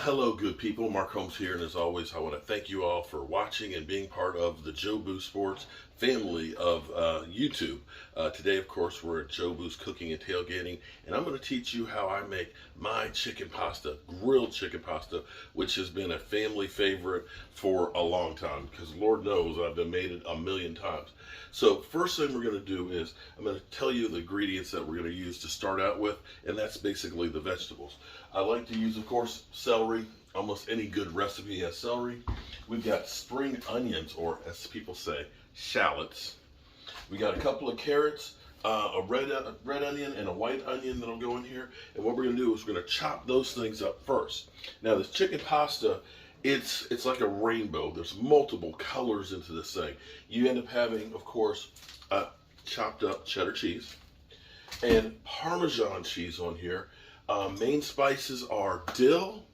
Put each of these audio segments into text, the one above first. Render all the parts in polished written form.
Hello, good people. Mark Holmes here, and as always, I want to thank you all for watching and being part of the Joe Boo Sports family of YouTube. Today, of course, we're at Joe Boo's Cooking and Tailgating, and I'm going to teach you how I make my chicken pasta, grilled chicken pasta, which has been a family favorite for a long time, because Lord knows I've been made it a million times. So first thing we're going to do is I'm going to tell you the ingredients that we're going to use to start out with, and that's basically the vegetables. I like to use, of course, celery. Almost any good recipe has celery. We've got spring onions, or as people say, shallots. We got a couple of carrots, a red onion and a white onion that'll go in here. And what we're going to do is we're going to chop those things up first. Now this chicken pasta, it's like a rainbow. There's multiple colors into this thing. You end up having, of course, chopped up cheddar cheese and Parmesan cheese on here. Main spices are dill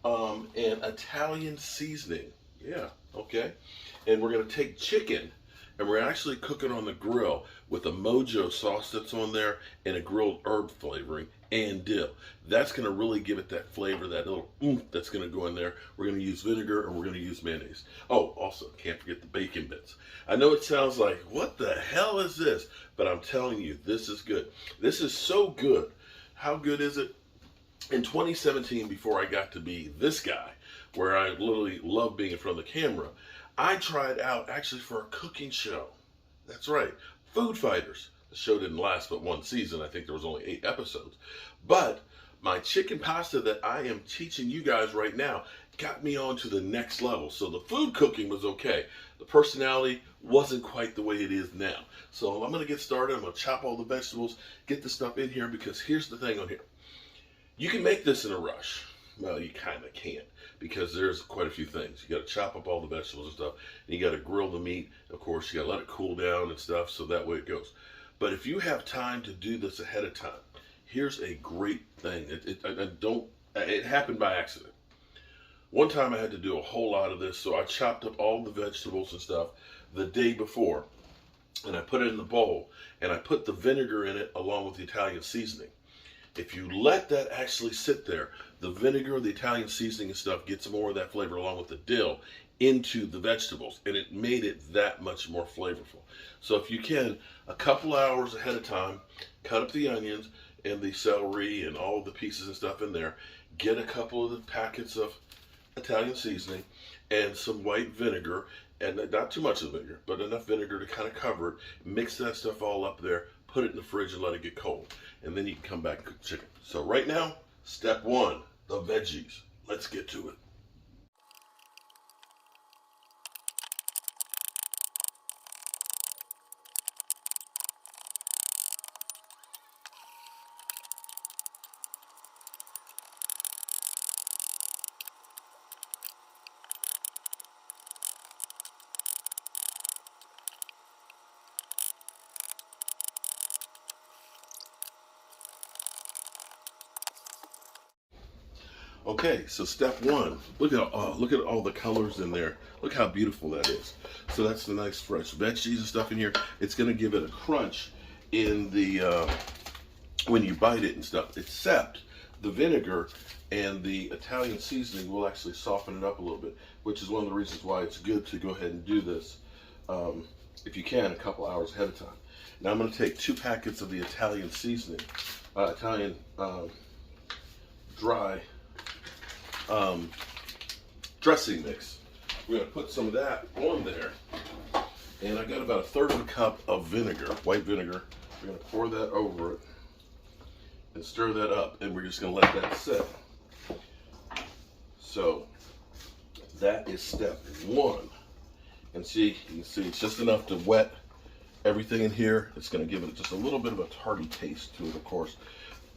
and Italian seasoning. Yeah, okay. And we're going to take chicken and we're actually cooking on the grill with a mojo sauce that's on there and a grilled herb flavoring and dill. That's going to really give it that flavor, that little oomph that's going to go in there. We're going to use vinegar and we're going to use mayonnaise. Oh, also, can't forget the bacon bits. I know it sounds like, what the hell is this? But I'm telling you, this is good. This is so good. How good is it? In 2017, before I got to be this guy, where I literally love being in front of the camera, I tried out actually for a cooking show. That's right, Food Fighters. The show didn't last but one season. I think there was only 8 episodes. But my chicken pasta that I am teaching you guys right now got me on to the next level. So the food cooking was okay. The personality wasn't quite the way it is now. So I'm going to get started. I'm going to chop all the vegetables, get the stuff in here, because here's the thing on here. You can make this in a rush. Well, you kind of can't, because there's quite a few things. You got to chop up all the vegetables and stuff, and you got to grill the meat. Of course, you got to let it cool down and stuff, so that way it goes. But if you have time to do this ahead of time, here's a great thing. It happened by accident. One time I had to do a whole lot of this, so I chopped up all the vegetables and stuff the day before, and I put it in the bowl, and I put the vinegar in it along with the Italian seasoning. If you let that actually sit there, the vinegar, the Italian seasoning and stuff gets more of that flavor along with the dill into the vegetables, and it made it that much more flavorful. So if you can, a couple hours ahead of time, cut up the onions and the celery and all the pieces and stuff in there, get a couple of the packets of Italian seasoning and some white vinegar, and not too much of the vinegar, but enough vinegar to kind of cover it. Mix that stuff all up there, put it in the fridge and let it get cold. And then you can come back and cook the chicken. So right now, step 1, the veggies. Let's get to it. Okay, so step 1, look at all the colors in there. Look how beautiful that is. So that's the nice fresh veggies and stuff in here. It's going to give it a crunch in the when you bite it and stuff. Except the vinegar and the Italian seasoning will actually soften it up a little bit, which is one of the reasons why it's good to go ahead and do this, if you can, a couple hours ahead of time. Now I'm going to take 2 packets of the Italian seasoning, Italian dry dressing mix. We're going to put some of that on there, and I got about 1/3 of a cup of vinegar, white vinegar. We're going to pour that over it and stir that up, and we're just going to let that sit. So that is step 1. And see, you can see it's just enough to wet everything in here. It's going to give it just a little bit of a tarty taste to it, of course,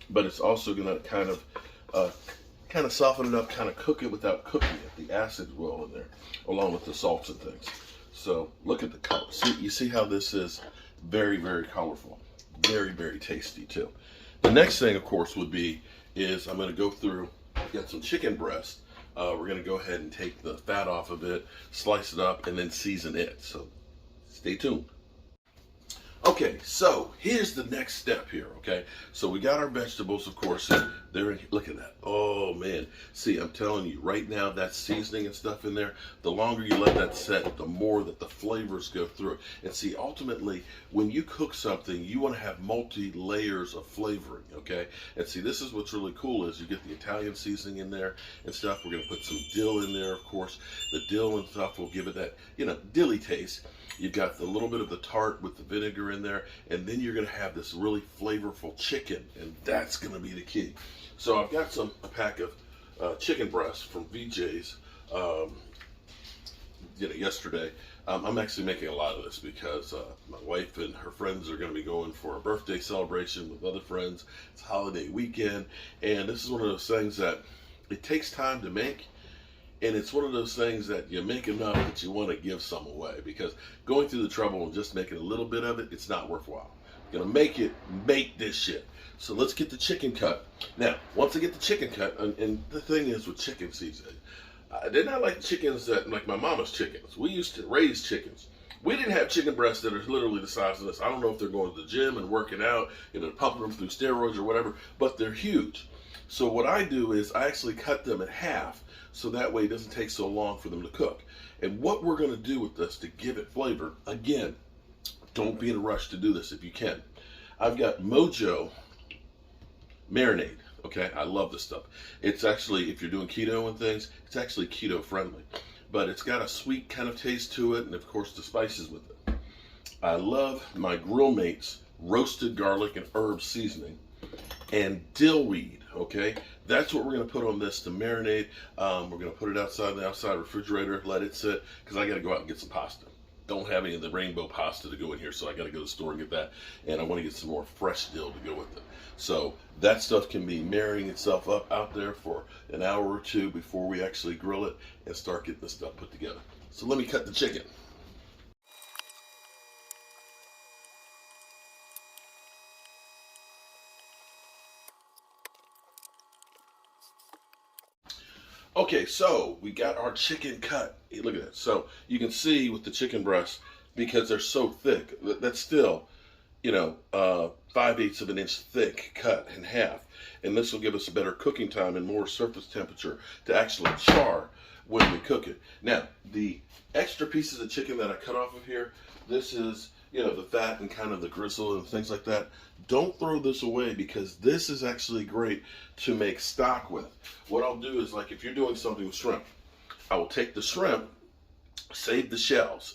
but it's also going to kind of soften it up, kind of cook it without cooking it. The acids will in there, along with the salts and things. So look at the color. See, you see how this is very, very colorful. Very, very tasty too. The next thing, of course, I'm going to go through, get some chicken breast. We're going to go ahead and take the fat off of it, slice it up, and then season it. So stay tuned. Okay, so here's the next step here, okay? So we got our vegetables, of course, and they're in, look at that. Oh man. See, I'm telling you, right now that seasoning and stuff in there, the longer you let that set, the more that the flavors go through it. And see, ultimately, when you cook something, you want to have multi-layers of flavoring, okay? And see, this is what's really cool is you get the Italian seasoning in there and stuff. We're gonna put some dill in there, of course. The dill and stuff will give it that, dilly taste. You've got a little bit of the tart with the vinegar in there, and then you're going to have this really flavorful chicken, and that's going to be the key. So I've got a pack of chicken breasts from VJ's yesterday. I'm actually making a lot of this because my wife and her friends are going to be going for a birthday celebration with other friends. It's holiday weekend, and this is one of those things that it takes time to make. And it's one of those things that you make enough that you want to give some away, because going through the trouble of just making a little bit of it, it's not worthwhile. You're gonna make this shit. So let's get the chicken cut. Now, once I get the chicken cut, and the thing is with chicken season, they're not like chickens that like my mama's chickens. We used to raise chickens. We didn't have chicken breasts that are literally the size of this. I don't know if they're going to the gym and working out, pumping them through steroids or whatever, but they're huge. So what I do is I actually cut them in half, so that way it doesn't take so long for them to cook. And what we're going to do with this to give it flavor, again, don't be in a rush to do this if you can. I've got Mojo marinade. Okay, I love this stuff. It's actually, if you're doing keto and things, it's actually keto friendly. But it's got a sweet kind of taste to it, and of course the spices with it. I love my Grill Mates roasted garlic and herb seasoning and dill weed. Okay, that's what we're going to put on this to marinate. We're going to put it outside the refrigerator, let it sit, because I got to go out and get some pasta. Don't have any of the rainbow pasta to go in here, so I got to go to the store and get that. And I want to get some more fresh dill to go with it. So that stuff can be marrying itself up out there for an hour or two before we actually grill it and start getting this stuff put together. So let me cut the chicken. Okay, so we got our chicken cut. Hey, look at that. So you can see with the chicken breasts, because they're so thick, that's still, 5/8 of an inch thick cut in half. And this will give us a better cooking time and more surface temperature to actually char when we cook it. Now, the extra pieces of chicken that I cut off of here, this is, the fat and kind of the gristle and things like that. Don't throw this away, because this is actually great to make stock with. What I'll do is, like if you're doing something with shrimp, I will take the shrimp, save the shells.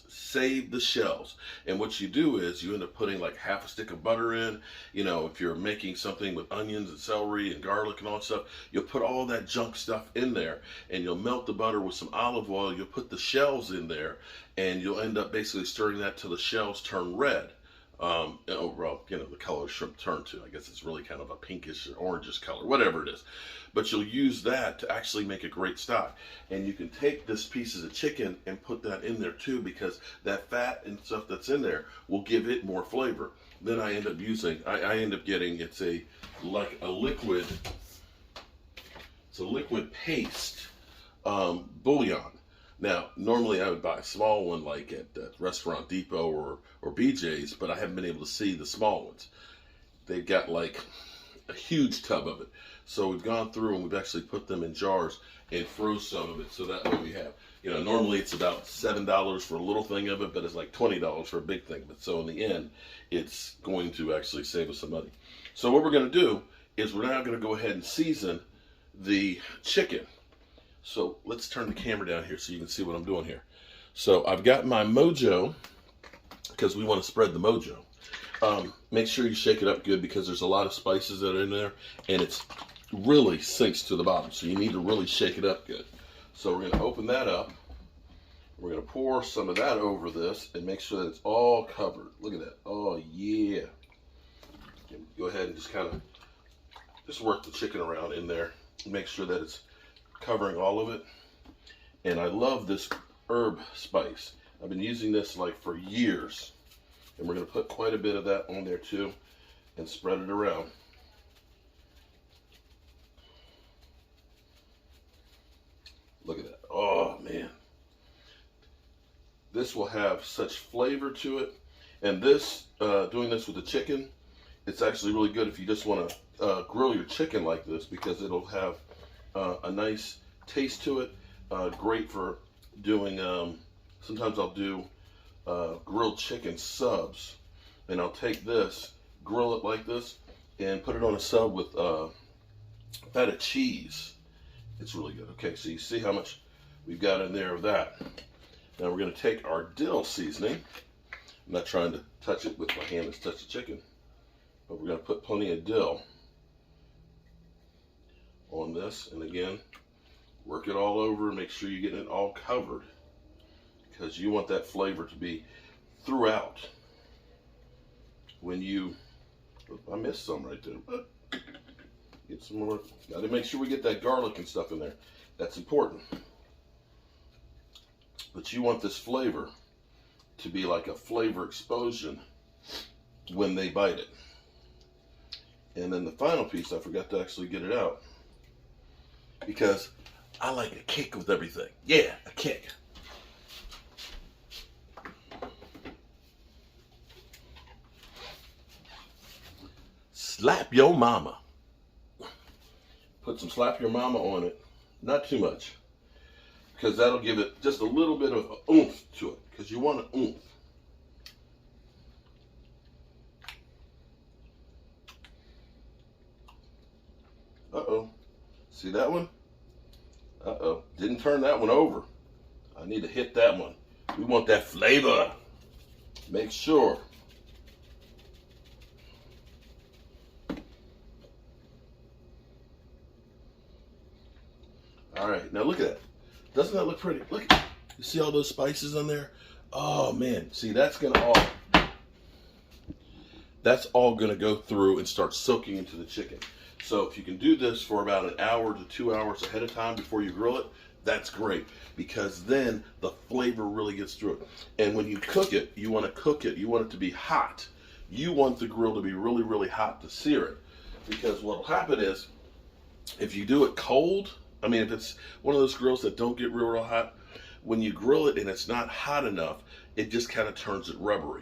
And what you do is you end up putting like half a stick of butter in. If you're making something with onions and celery and garlic and all that stuff, you'll put all that junk stuff in there, and you'll melt the butter with some olive oil. You'll put the shells in there, and you'll end up basically stirring that till the shells turn red. The color shrimp turn to. I guess it's really kind of a pinkish or orangish color, whatever it is. But you'll use that to actually make a great stock. And you can take this pieces of chicken and put that in there too, because that fat and stuff that's in there will give it more flavor. Then I end up getting, it's a liquid paste bouillon. Now, normally I would buy a small one like at Restaurant Depot or BJ's, but I haven't been able to see the small ones. They've got like a huge tub of it. So we've gone through and we've actually put them in jars and froze some of it, so that way we have, normally it's about $7 for a little thing of it, but it's like $20 for a big thing. But so in the end, it's going to actually save us some money. So what we're going to do is we're now going to go ahead and season the chicken. So let's turn the camera down here so you can see what I'm doing here. So I've got my Mojo, because we want to spread the Mojo. Make sure you shake it up good, because there's a lot of spices that are in there, and it's really sinks to the bottom. So you need to really shake it up good. So we're going to open that up. We're going to pour some of that over this and make sure that it's all covered. Look at that. Oh, yeah. Go ahead and just kind of work the chicken around in there. Make sure that it's covering all of it. And I love this herb spice. I've been using this like for years. And we're going to put quite a bit of that on there too and spread it around. Look at that. Oh man. This will have such flavor to it. And this, doing this with the chicken, it's actually really good if you just want to grill your chicken like this, because it'll have a nice taste to it. Great for doing, sometimes I'll do grilled chicken subs, and I'll take this, grill it like this, and put it on a sub with feta cheese. It's really good. Okay, so you see how much we've got in there of that. Now we're going to take our dill seasoning. I'm not trying to touch it with my hand that's touched the chicken, but we're going to put plenty of dill on this, and again, work it all over and make sure you're getting it all covered, because you want that flavor to be throughout. When you, I missed some right there, but get some more. Got to make sure we get that garlic and stuff in there. That's important. But you want this flavor to be like a flavor explosion when they bite it. And then the final piece, I forgot to actually get it out, because I like a kick with everything. Yeah, a kick. Slap your mama. Put some slap your mama on it. Not too much, because that'll give it just a little bit of oomph to it, because you want an oomph. Uh-oh. See that one? Uh-oh. Didn't turn that one over. I need to hit that one. We want that flavor. Make sure. All right, now look at that. Doesn't that look pretty? Look, you see all those spices on there? Oh man, see that's all gonna go through and start soaking into the chicken. So if you can do this for about an hour to 2 hours ahead of time before you grill it, that's great, because then the flavor really gets through it. And when you cook it, you want it to be hot. You want the grill to be really, really hot to sear it, because what'll happen is, if you do it cold, I mean, if it's one of those grills that don't get real hot, when you grill it and it's not hot enough, it just kind of turns it rubbery.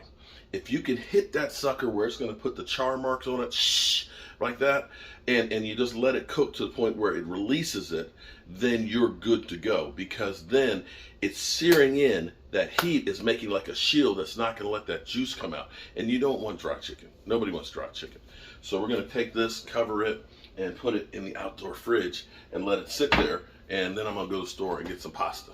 If you can hit that sucker where it's going to put the char marks on it, like that, and you just let it cook to the point where it releases it, then you're good to go, because then it's searing in. That heat is making like a shield that's not going to let that juice come out. And you don't want dry chicken. Nobody wants dry chicken. So we're going to take this, cover it, and put it in the outdoor fridge and let it sit there, and then I'm going to go to the store and get some pasta.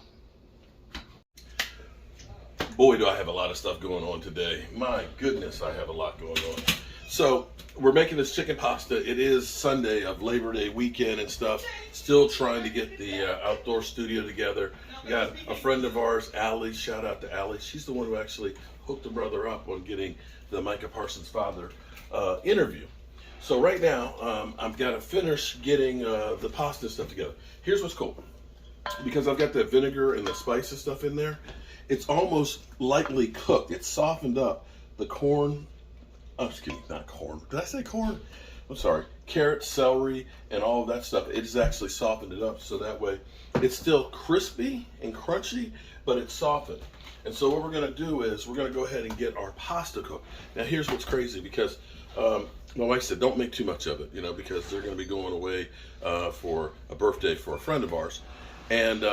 Boy, do I have a lot of stuff going on today. My goodness, I have a lot going on. So we're making this chicken pasta. It is Sunday of Labor Day weekend and stuff. Still trying to get the outdoor studio together. We got a friend of ours, Allie. Shout out to Allie. She's the one who actually hooked the brother up on getting the Micah Parsons' father interview. So right now, I've got to finish getting the pasta stuff together. Here's what's cool. Because I've got the vinegar and the spices stuff in there, it's almost lightly cooked. It's softened up. The corn, oh, excuse me, not corn. Did I say corn? I'm sorry. Carrot, celery, and all of that stuff. It's actually softened it up, so that way it's still crispy and crunchy, but it's softened. And so what we're going to do is we're going to go ahead and get our pasta cooked. Now here's what's crazy, because my wife said don't make too much of it, you know, because they're going to be going away for a birthday for a friend of ours, and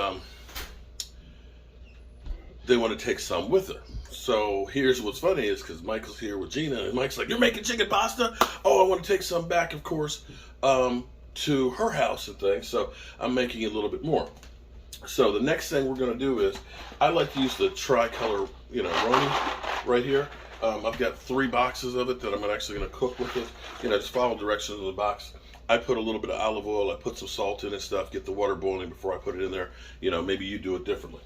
they want to take some with her. So here's what's funny is, because Michael's here with Gina, and Mike's like, you're making chicken pasta? Oh, I want to take some back, of course, to her house and things, so I'm making a little bit more. So the next thing we're going to do is, I like to use the tricolor, you know, roni right here. I've got 3 boxes of it that I'm actually going to cook with it. You know, just follow directions of the box. I put a little bit of olive oil, I put some salt in and stuff, get the water boiling before I put it in there. You know, maybe you do it differently.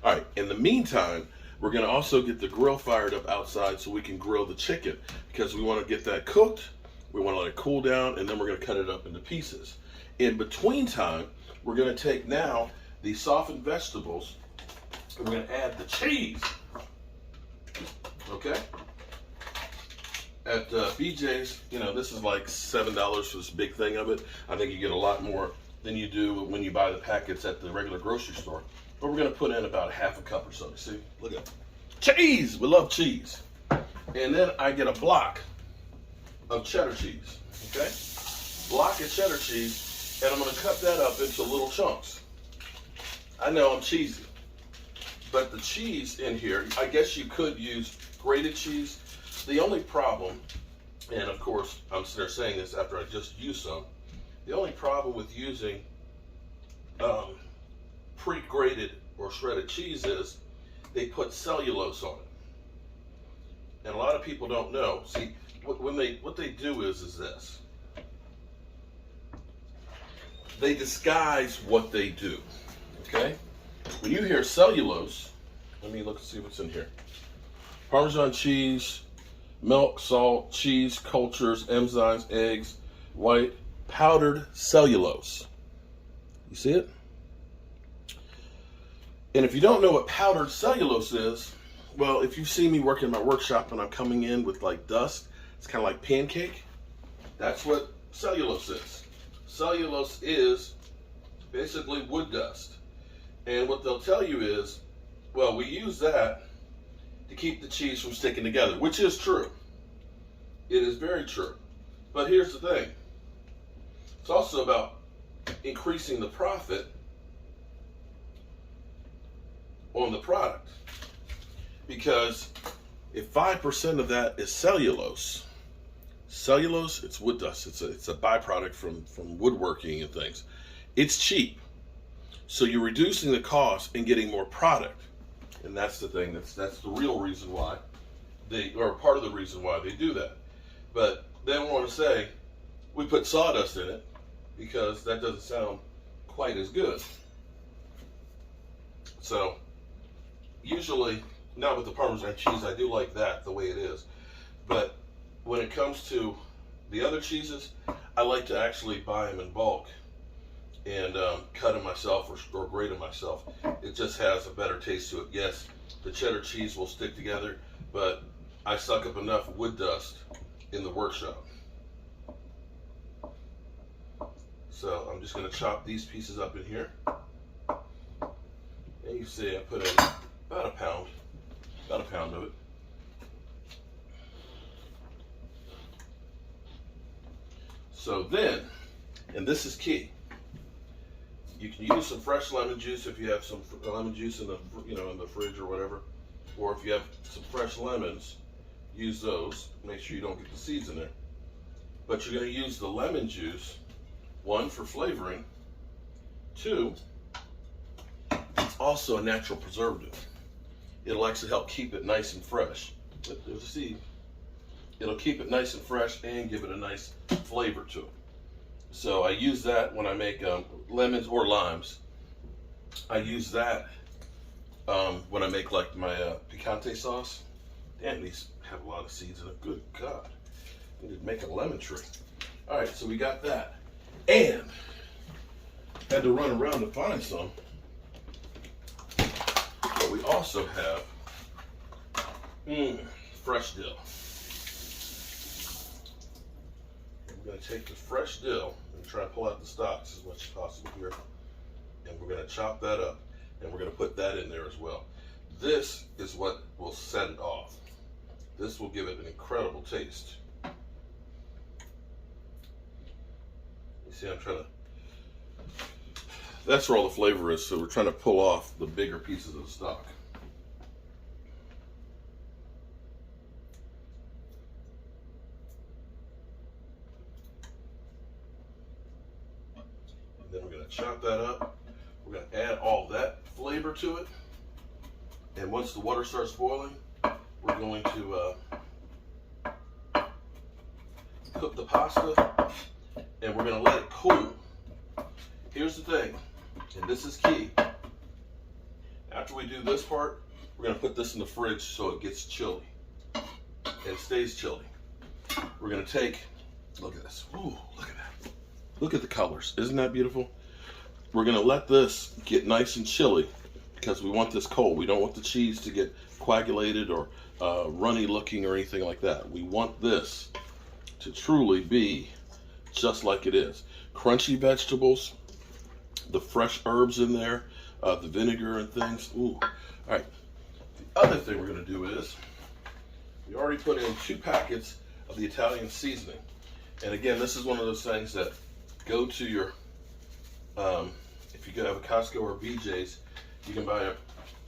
All right, in the meantime, we're going to also get the grill fired up outside so we can grill the chicken, because we want to get that cooked, we want to let it cool down, and then we're going to cut it up into pieces. In between time, we're going to take now the softened vegetables, and we're going to add the cheese. Okay? At BJ's, you know, this is like $7 for this big thing of it. I think you get a lot more than you do when you buy the packets at the regular grocery store. But we're going to put in about 1/2 cup or so. See, look at that. Cheese! We love cheese. And then I get a block of cheddar cheese, okay? Block of cheddar cheese, and I'm gonna cut that up into little chunks. I know I'm cheesy, but the cheese in here, I guess you could use grated cheese. The only problem, and of course I'm sitting there saying this after I just used some, the only problem with using pre-grated or shredded cheese is they put cellulose on it. And a lot of people don't know. See, what they do is this. They disguise what they do. Okay? When you hear cellulose, let me look and see what's in here. Parmesan cheese, milk, salt, cheese, cultures, enzymes, eggs, white, powdered cellulose. You see it? And if you don't know what powdered cellulose is, well, if you see me working in my workshop and I'm coming in with like dust, it's kind of like pancake. That's what cellulose is. Cellulose is basically wood dust. And what they'll tell you is, well, we use that to keep the cheese from sticking together, which is true. It is very true. But here's the thing. It's also about increasing the profit on the product. Because if 5% of that is cellulose, it's wood dust. It's a byproduct from woodworking and things. It's cheap. So you're reducing the cost and getting more product. And that's the thing, that's the real reason why or part of the reason why they do that. But they don't want to say, we put sawdust in it, because that doesn't sound quite as good. So, usually, not with the Parmesan cheese, I do like that the way it is. But when it comes to the other cheeses, I like to actually buy them in bulk and cut them myself or grate them myself. It just has a better taste to it. Yes, the cheddar cheese will stick together, but I suck up enough wood dust in the workshop. So I'm just going to chop these pieces up in here. And you see I put in about a pound of it. So then, and this is key, you can use some fresh lemon juice if you have some lemon juice in the in the fridge or whatever, or if you have some fresh lemons, use those. Make sure you don't get the seeds in there. But you're going to use the lemon juice, one, for flavoring, two, it's also a natural preservative. It'll actually help keep it nice and fresh. There's a seed. It'll keep it nice and fresh and give it a nice flavor to it. So I use that when I make lemons or limes. I use that when I make like my picante sauce. Damn, these have a lot of seeds in it. Good God. I need to make a lemon tree. All right, so we got that. And had to run around to find some. But we also have fresh dill. We're going to take the fresh dill and try to pull out the stalks as much as possible here. And we're going to chop that up, and we're going to put that in there as well. This is what will set it off. This will give it an incredible taste. You see, I'm trying to, that's where all the flavor is, so we're trying to pull off the bigger pieces of the stalk. Then we're going to chop that up. We're going to add all that flavor to it. And once the water starts boiling, we're going to cook the pasta, and we're going to let it cool. Here's the thing, and this is key. After we do this part, we're going to put this in the fridge so it gets chilly and stays chilly. We're going to take, look at this. Ooh, look at that. Look at the colors. Isn't that beautiful? We're going to let this get nice and chilly because we want this cold. We don't want the cheese to get coagulated or runny looking or anything like that. We want this to truly be just like it is. Crunchy vegetables, the fresh herbs in there, the vinegar and things. Ooh. All right. The other thing we're going to do is We already put in 2 packets of the Italian seasoning. And again, this is one of those things that go to your, if you have a Costco or BJ's, you can buy a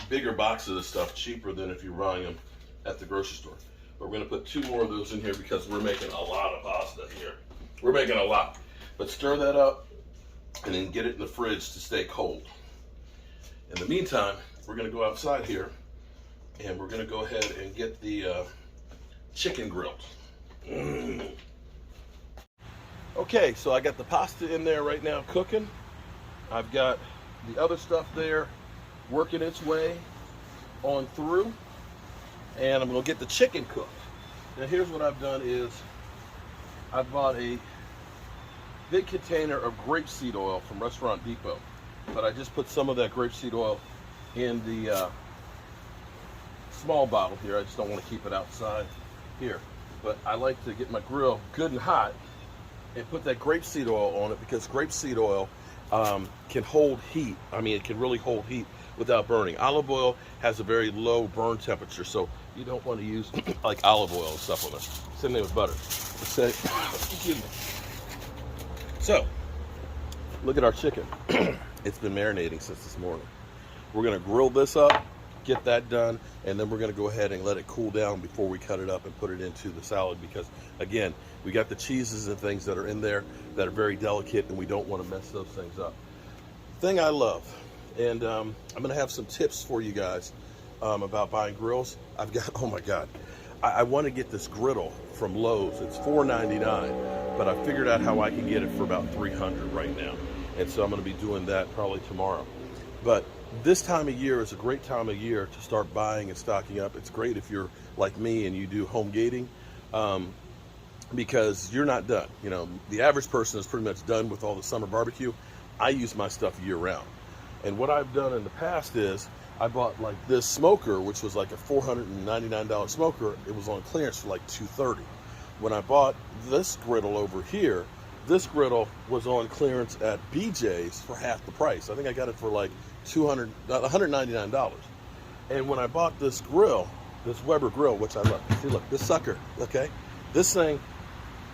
bigger box of this stuff cheaper than if you're buying them at the grocery store. But we're going to put 2 more of those in here because we're making a lot of pasta here. We're making a lot. But stir that up and then get it in the fridge to stay cold. In the meantime, we're going to go outside here and we're going to go ahead and get the chicken grilled. Okay, so I got the pasta in there right now cooking. I've got the other stuff there working its way on through, and I'm going to get the chicken cooked. Now here's what I've done is I've bought a big container of grapeseed oil from Restaurant Depot, but I just put some of that grapeseed oil in the small bottle here. I just don't want to keep it outside here, but I like to get my grill good and hot and put that grapeseed oil on it because grapeseed oil can hold heat. I mean, it can really hold heat without burning. Olive oil has a very low burn temperature, so you don't want to use like olive oil and stuff on it. Same thing with butter. Excuse me. So, look at our chicken. It's been marinating since this morning. We're going to grill this up, get that done, and then we're going to go ahead and let it cool down before we cut it up and put it into the salad because, again, we got the cheeses and things that are in there that are very delicate, and we don't want to mess those things up. Thing I love, and I'm going to have some tips for you guys about buying grills. I've got, oh my God, I want to get this griddle from Lowe's. It's $4.99, but I figured out how I can get it for about $300 right now. And so I'm going to be doing that probably tomorrow. But this time of year is a great time of year to start buying and stocking up. It's great if you're like me and you do home gating because you're not done. You know, the average person is pretty much done with all the summer barbecue. I use my stuff year round. And what I've done in the past is I bought like this smoker, which was like a $499 smoker. It was on clearance for like $230. When I bought this griddle over here, this griddle was on clearance at BJ's for half the price. I think I got it for like $199. And when I bought this grill, this Weber grill, which I love, see, look, this sucker, okay? This thing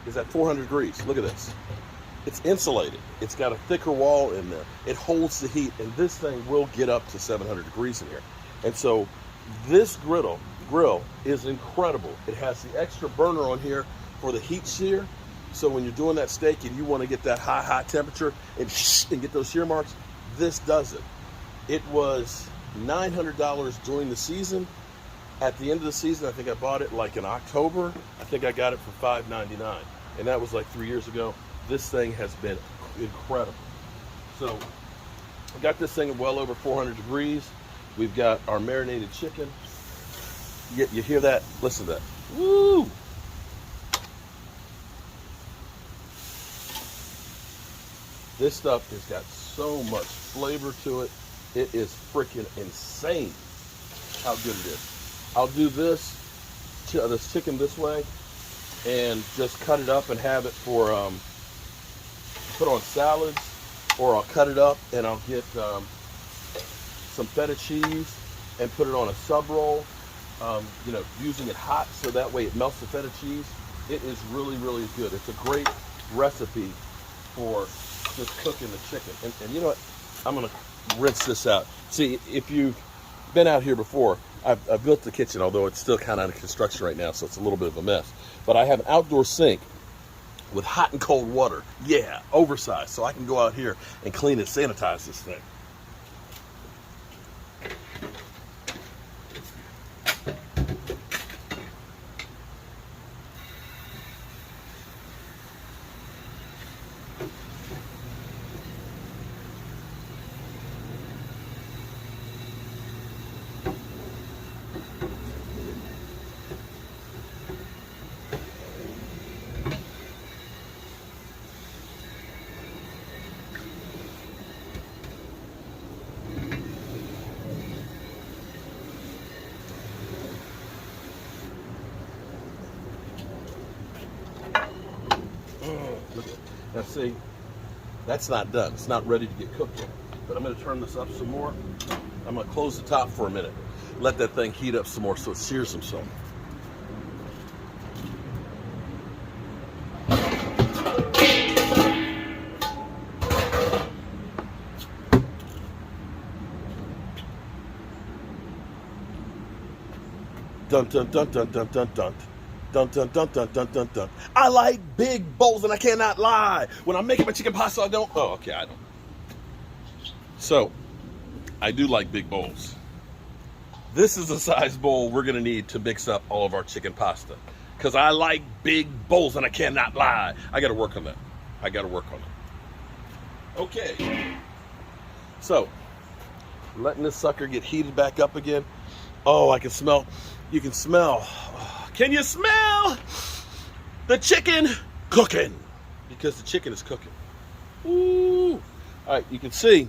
is at 400 degrees. Look at this. It's insulated. It's got a thicker wall in there. It holds the heat, and this thing will get up to 700 degrees in here. And so this grill is incredible. It has the extra burner on here for the heat sear. So when you're doing that steak and you want to get that high temperature and get those sear marks, this does it. It was $900 during the season. At the end of the season, I think I bought it like in October. I think I got it for $5.99, and that was like 3 years ago. This thing has been incredible. So I got this thing at well over 400 degrees. We've got our marinated chicken. You hear that? Listen to that. Woo! This stuff has got so much flavor to it. It is freaking insane how good it is. I'll do this chicken this way and just cut it up and have it for put on salads, or I'll cut it up and I'll get some feta cheese and put it on a sub roll. You know, using it hot so that way it melts the feta cheese. It is really, really good. It's a great recipe for just cooking the chicken. And you know what? I'm gonna rinse this out. See, if you've been out here before, I've built the kitchen, although it's still kind of under construction right now, so it's a little bit of a mess. But I have an outdoor sink with hot and cold water. Yeah, oversized, so I can go out here and clean and sanitize this thing. Now see, that's not done. It's not ready to get cooked yet. But I'm going to turn this up some more. I'm going to close the top for a minute. Let that thing heat up some more so it sears some. Dun dun dun dun dun dun dun. Dun dun dun dun dun dun dun. I like big bowls, and I cannot lie. When I'm making my chicken pasta, I don't. Oh, okay, I don't. So, I do like big bowls. This is the size bowl we're gonna need to mix up all of our chicken pasta. Because I like big bowls, and I cannot lie. I gotta work on that. I gotta work on it. Okay. So, letting this sucker get heated back up again. Oh, I can smell. You can smell. Can you smell the chicken cooking? Because the chicken is cooking. Ooh. All right, you can see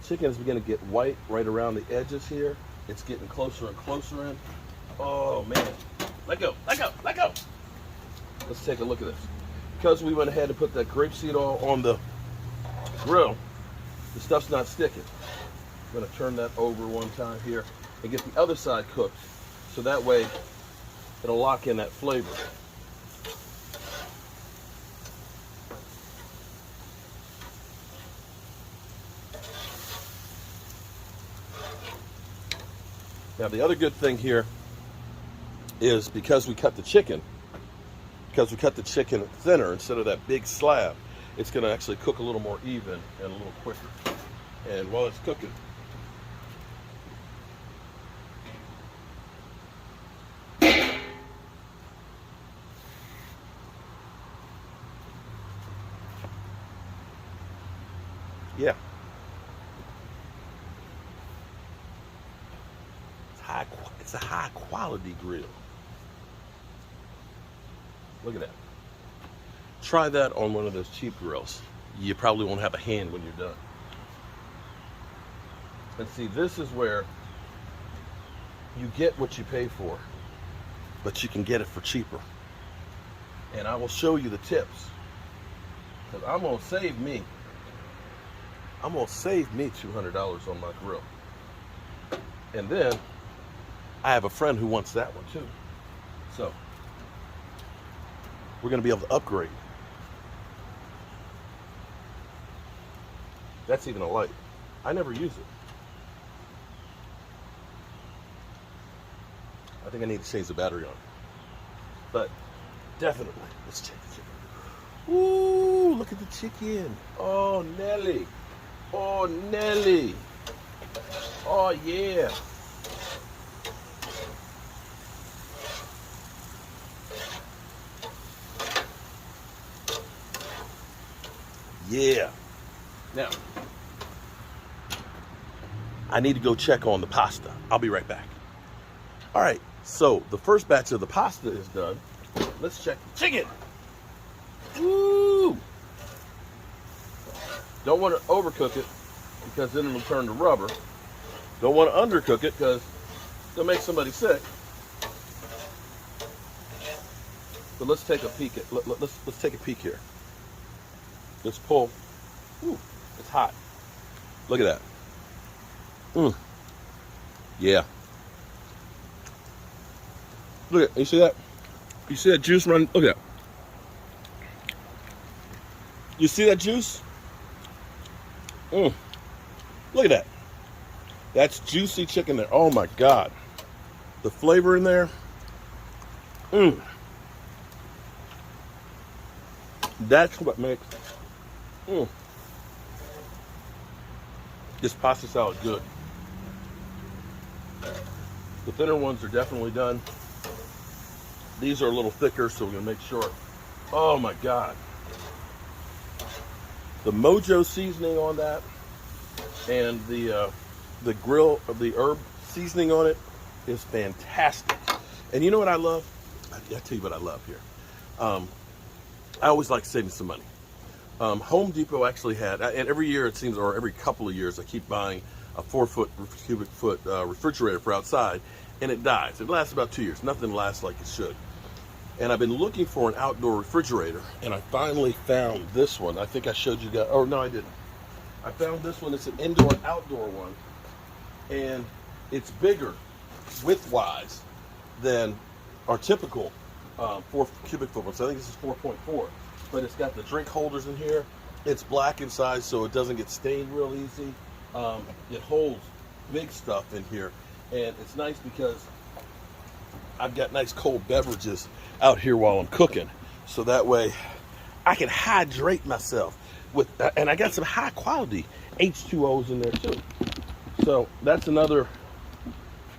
chicken is beginning to get white right around the edges here. It's getting closer and closer in. Oh, man. Let go, let go, let go. Let's take a look at this. Because we went ahead and put that grapeseed oil on the grill, the stuff's not sticking. I'm going to turn that over one time here and get the other side cooked. So that way, it'll lock in that flavor. Now the other good thing here is because we cut the chicken thinner instead of that big slab, it's going to actually cook a little more even and a little quicker. And while it's cooking, yeah. It's a high quality grill. Look at that. Try that on one of those cheap grills. You probably won't have a hand when you're done. And see, this is where you get what you pay for, but you can get it for cheaper. And I will show you the tips. Because I'm going to save me $200 on my grill. And then I have a friend who wants that one too. So we're going to be able to upgrade. That's even a light. I never use it. I think I need to change the battery on it. But definitely, let's change the chicken. Ooh, look at the chicken. Oh, Nelly. Oh, Nelly. Oh, yeah. Yeah. Now, I need to go check on the pasta. I'll be right back. All right, so the first batch of the pasta is done. Let's check the chicken. Woo! Don't want to overcook it because then it'll turn to rubber. Don't want to undercook it because it'll make somebody sick. But let's take a peek at let's take a peek here. Let's pull. Ooh, it's hot. Look at that. Yeah. Look at, you see that? You see that juice running? Look at that. You see that juice? Look at that. That's juicy chicken there. Oh my God. The flavor in there. That's what makes this pasta salad good. The thinner ones are definitely done. These are a little thicker, so we're gonna make sure. Oh my God. The Mojo seasoning on that and the grill of the herb seasoning on it is fantastic. And you know what I love? I'll tell you what I love here. I always like saving some money. Home Depot actually had, and every year it seems, or every couple of years, I keep buying a 4 cubic foot refrigerator for outside, and it dies. It lasts about 2 years. Nothing lasts like it should. And I've been looking for an outdoor refrigerator, and I finally found this one. I think I showed you guys. Oh, no, I didn't. I found this one. It's an indoor-outdoor one, and it's bigger, width-wise, than our typical 4 cubic foot one. So I think this is 4.4, but it's got the drink holders in here. It's black inside, so it doesn't get stained real easy. It holds big stuff in here, and it's nice because I've got nice cold beverages out here while I'm cooking. So that way I can hydrate myself with, and I got some high quality H2Os in there too. So that's another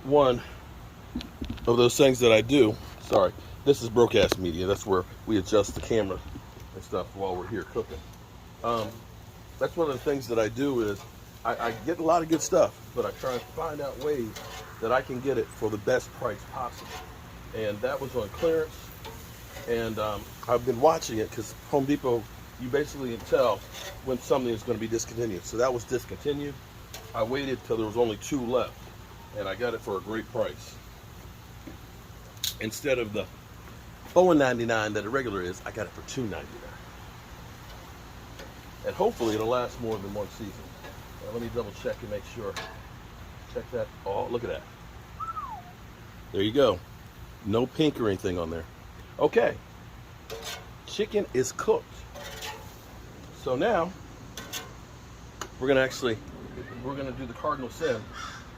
one of those things that I do. Sorry, this is broadcast media. That's where we adjust the camera and stuff while we're here cooking. That's one of the things that I do is I get a lot of good stuff, but I try and find out ways that I can get it for the best price possible. And that was on clearance. And I've been watching it because Home Depot, you basically can tell when something is going to be discontinued. So that was discontinued. I waited till there was only 2 left, and I got it for a great price. Instead of the $4.99 that a regular is, I got it for $2.99. And hopefully it'll last more than one season. Now, let me double check and make sure. Check that. Oh, look at that. There you go. No pink or anything on there. Okay. Chicken is cooked. So now we're gonna do the cardinal sin,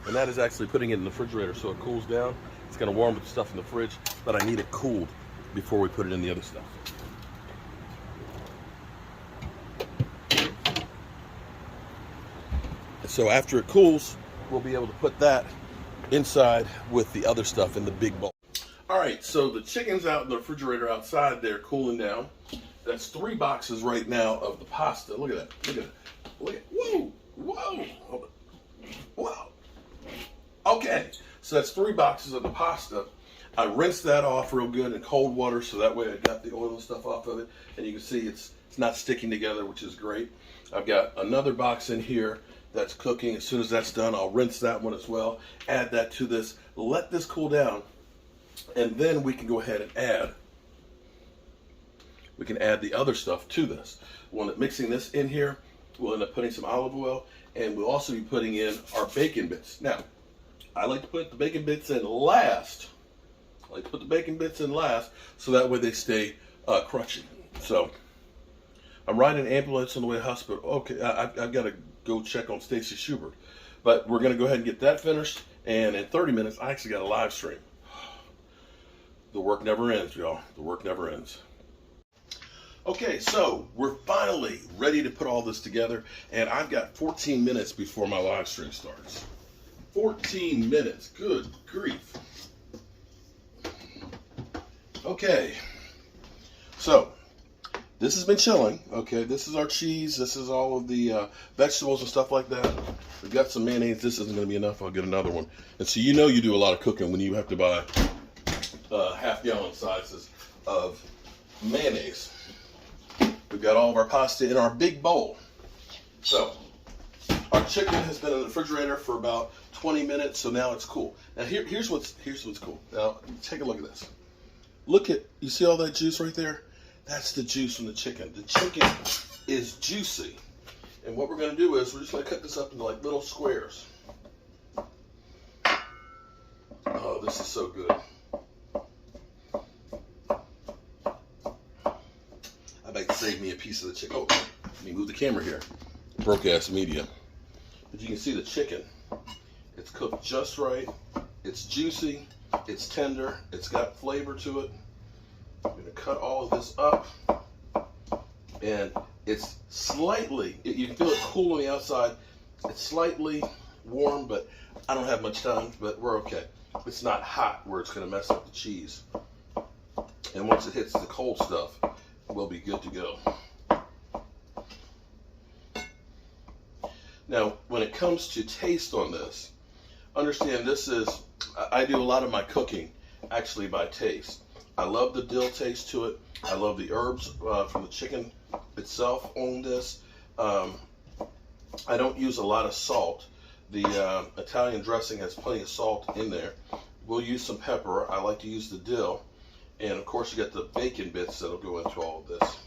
and that is actually putting it in the refrigerator so it cools down. It's gonna warm the stuff in the fridge, but I need it cooled before we put it in the other stuff. So after it cools, we'll be able to put that inside with the other stuff in the big bowl. All right, so the chicken's out in the refrigerator outside there cooling down. That's 3 boxes right now of the pasta. Look at that, look at it. Look at, whoa, whoa, hold on. Whoa. Okay, so that's 3 boxes of the pasta. I rinsed that off real good in cold water so that way I got the oil and stuff off of it. And you can see it's not sticking together, which is great. I've got another box in here that's cooking. As soon as that's done, I'll rinse that one as well. Add that to this. Let this cool down. And then we can go ahead and add. We can add the other stuff to this. We'll end up mixing this in here. We'll end up putting some olive oil. And we'll also be putting in our bacon bits. Now, I like to put the bacon bits in last. I like to put the bacon bits in last so that way they stay crunchy. So, I'm riding an ambulance on the way to the hospital. Okay, I've got to go check on Stacy Schubert. But we're going to go ahead and get that finished. And in 30 minutes, I actually got a live stream. The work never ends, y'all. The work never ends. Okay, so we're finally ready to put all this together. And I've got 14 minutes before my live stream starts. 14 minutes. Good grief. Okay. So, this has been chilling. Okay, this is our cheese. This is all of the vegetables and stuff like that. We've got some mayonnaise. This isn't going to be enough. I'll get another one. And so you know you do a lot of cooking when you have to buy half-gallon sizes of mayonnaise. We've got all of our pasta in our big bowl. So, our chicken has been in the refrigerator for about 20 minutes, so now it's cool. Now here's what's cool. Now take a look at this. Look at, you see all that juice right there? That's the juice from the chicken. The chicken is juicy. And what we're going to do is we're just going to cut this up into like little squares. Oh, this is so good. I might save me a piece of the chicken. Oh, let me move the camera here. Broadcast media. But you can see the chicken. It's cooked just right. It's juicy. It's tender. It's got flavor to it. I'm going to cut all of this up. And it's slightly, you can feel it cool on the outside. It's slightly warm, but I don't have much time, but we're okay. It's not hot where it's going to mess up the cheese. And once it hits the cold stuff, we'll be good to go. Now, when it comes to taste on this, understand this is, I do a lot of my cooking actually by taste. I love the dill taste to it. I love the herbs from the chicken itself on this. I don't use a lot of salt. The Italian dressing has plenty of salt in there. We'll use some pepper. I like to use the dill. And of course you got the bacon bits that'll go into all of this.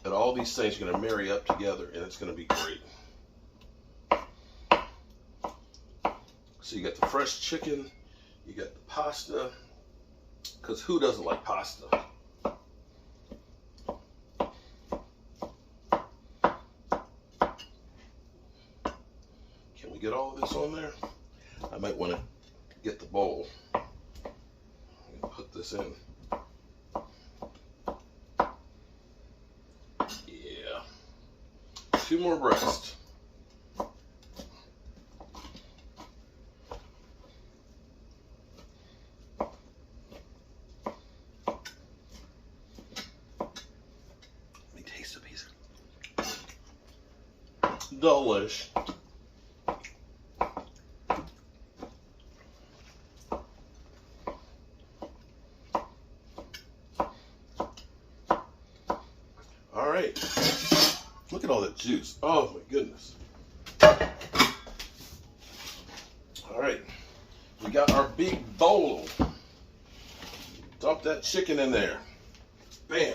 And all these things are going to marry up together and it's going to be great. So you got the fresh chicken, you got the pasta, because who doesn't like pasta? Can we get all of this on there? I might want to get the bowl. put this in. Yeah. 2 more breasts. Let me taste a piece. Delish. All right. Look at all that juice. Oh my goodness. All right. We got our big bowl. Dump that chicken in there. Bam.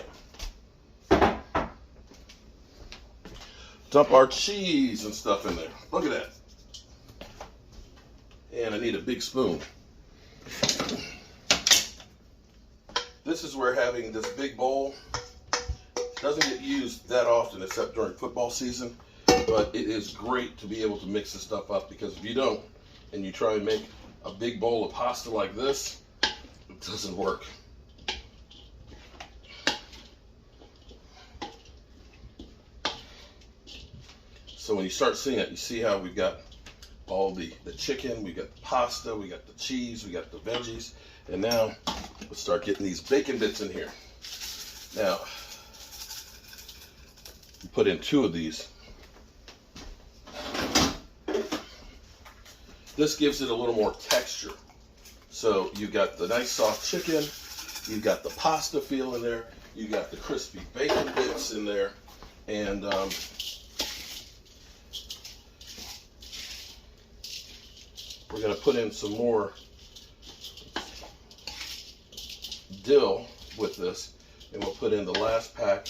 Dump our cheese and stuff in there. Look at that. And I need a big spoon. This is where having this big bowl doesn't get used that often except during football season, but it is great to be able to mix this stuff up, because if you don't and you try and make a big bowl of pasta like this, it doesn't work. So when you start seeing it, you see how we've got all the chicken, we got the pasta, we got the cheese, we got the veggies, and now let's start getting these bacon bits in here. Now, put in 2 of these. This gives it a little more texture. So you've got the nice soft chicken, you've got the pasta feel in there, you got the crispy bacon bits in there, and we're going to put in some more dill with this, and we'll put in the last pack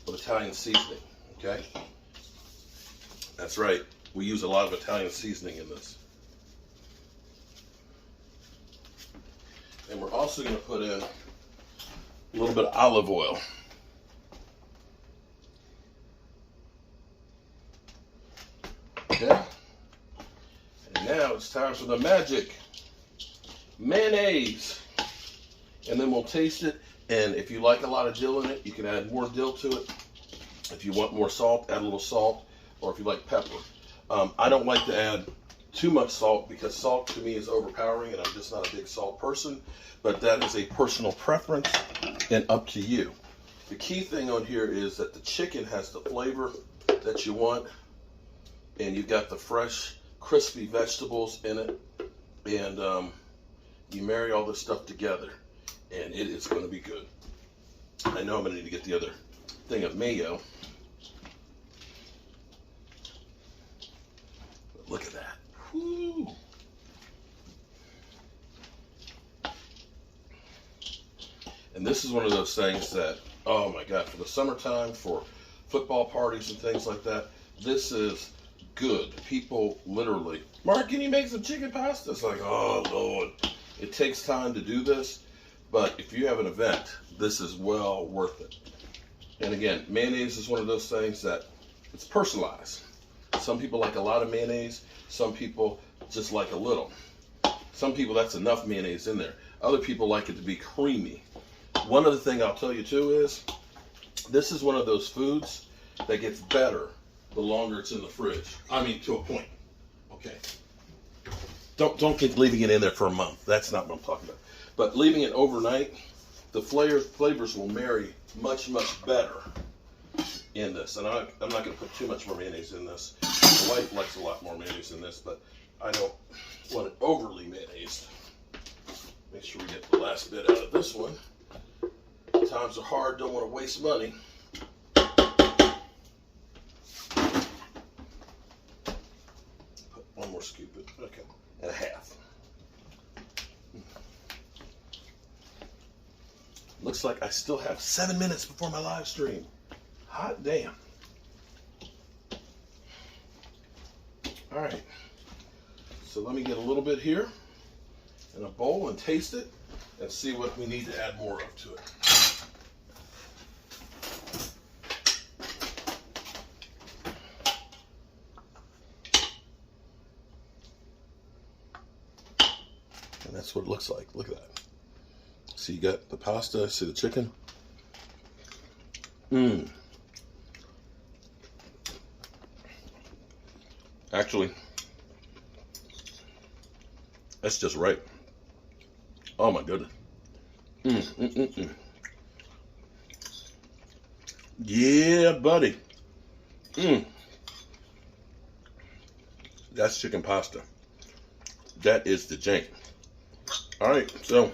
of Italian seasoning. Okay? That's right. We use a lot of Italian seasoning in this. And we're also going to put in a little bit of olive oil. Okay? And now it's time for the magic. Mayonnaise. And then we'll taste it. And if you like a lot of dill in it, you can add more dill to it. If you want more salt, add a little salt. Or if you like pepper. I don't like to add too much salt, because salt to me is overpowering and I'm just not a big salt person. But that is a personal preference and up to you. The key thing on here is that the chicken has the flavor that you want. And you've got the fresh, crispy vegetables in it. And you marry all this stuff together, and it is going to be good. I know I'm going to need to get the other thing of mayo. But look at that. Woo. And this is one of those things that, oh my God, for the summertime, for football parties and things like that, this is good. People literally, Mark, can you make some chicken pasta? It's like, oh Lord. It takes time to do this, but if you have an event, this is well worth it. And again, mayonnaise is one of those things that it's personalized. Some people like a lot of mayonnaise. Some people just like a little. Some people, that's enough mayonnaise in there. Other people like it to be creamy. One other thing I'll tell you too is, this is one of those foods that gets better the longer it's in the fridge. I mean, to a point. Okay. Don't think leaving it in there for a month. That's not what I'm talking about. But leaving it overnight, the flavors will marry much, much better in this. And I'm not going to put too much more mayonnaise in this. My wife likes a lot more mayonnaise in this, but I don't want it overly mayonnaised. Make sure we get the last bit out of this one. Times are hard, don't want to waste money. Put one more scoop in. Okay. And a half. Looks like I still have 7 minutes before my live stream. Hot damn. All right. So let me get a little bit here in a bowl and taste it and see what we need to add more of to it. And that's what it looks like. Look at that. See, you got the pasta, see the chicken. Mmm. Actually, that's just right. Oh my goodness. Yeah, buddy. That's chicken pasta. That is the jank. All right, so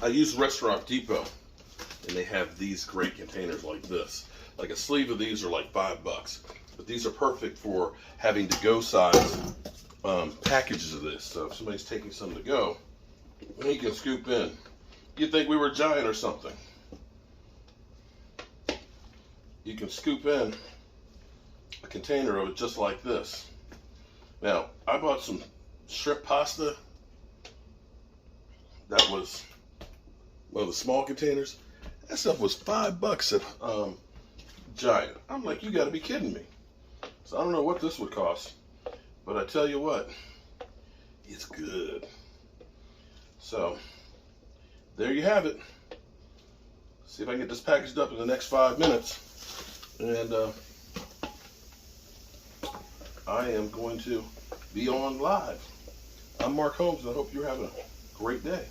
I use Restaurant Depot, and they have these great containers like this. Like a sleeve of these are like $5, but these are perfect for having to-go size packages of this. So if somebody's taking some to go, he can scoop in. You'd think we were giant or something. You can scoop in a container of it just like this. Now, I bought some shrimp pasta. That was one of the small containers. That stuff was $5 at Giant. I'm like, you got to be kidding me. So I don't know what this would cost, but I tell you what, it's good. So there you have it. See if I can get this packaged up in the next 5 minutes, and I am going to be on live. I'm Mark Holmes, and I hope you're having a great day.